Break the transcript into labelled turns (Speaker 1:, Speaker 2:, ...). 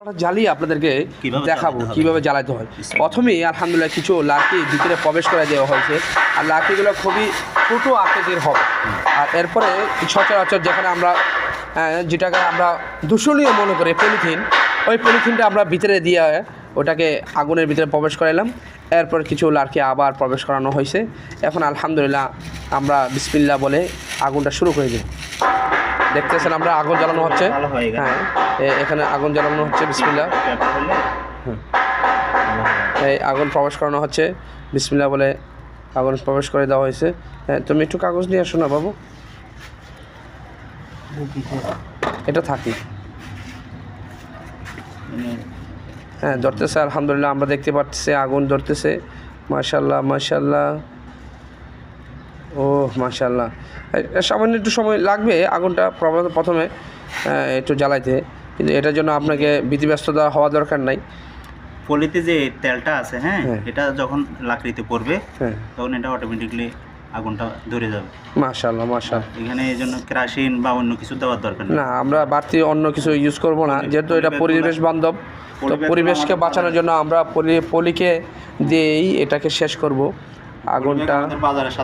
Speaker 1: জ্বালিয়ে আপনাদেরকে দেখাবো কীভাবে জ্বালাতে হয়। প্রথমেই আলহামদুলিল্লাহ কিছু লাঠি ভিতরে প্রবেশ করে দেওয়া হয়েছে, আর লাঠিগুলো খুবই ছোটো আকৃতির হবে। আর এরপরে সচরাচর যেখানে আমরা যেটাকে আমরা দূষণীয় মনে করি পলিথিন, ওই পলিথিনটা আমরা ভিতরে দিয়ে ওটাকে আগুনের ভিতরে প্রবেশ করাইলাম। এরপর কিছু লাঠি আবার প্রবেশ করানো হয়েছে। এখন আলহামদুলিল্লাহ আমরা বিসমিল্লাহ বলে আগুনটা শুরু করে দেব। দেখতেছেন আমরা আগুন জ্বালানো হচ্ছে। হ্যাঁ, এখানে আগুন জ্বালানো হচ্ছে বিসমিল্লাহ। এই আগুন প্রবেশ করানো হচ্ছে বিসমিল্লাহ বলে আগুন প্রবেশ করে দেওয়া হয়েছে। হ্যাঁ, তুমি একটু কাগজ নিয়ে আসো না বাবু, এটা থাকি। হ্যাঁ, ধরতেছে আলহামদুলিল্লাহ, আমরা দেখতে পাচ্ছি আগুন ধরতেছে। মাশাআল্লাহ মাশাআল্লাহ, ও মাশাআল্লাহ। সামান্য একটু সময় লাগবে আগুনটা প্রথমে একটু জ্বালাইতে, কিন্তু এটার জন্য আপনাকে বিধিব্যস্ততা হওয়া দরকার নাই।
Speaker 2: পলিতে যে তেলটা আছে, হ্যাঁ, এটা যখন লাকড়িতে পড়বে তখন এটা অটোমেটিকলি আগুনটা ধরে যাবে।
Speaker 1: মাশাআল্লাহ মাশাআল্লাহ।
Speaker 2: এখানে এই জন্য কেরোসিন বা অন্য কিছু দেওয়ার দরকার নেই।
Speaker 1: না, আমরা বাড়তি অন্য কিছু ইউজ করব না, যেহেতু এটা পরিবেশ বান্ধব। তো পরিবেশকে বাঁচানোর জন্য আমরা পলিকে দিয়েই এটাকে শেষ করব আগুনটা।
Speaker 2: বাজারের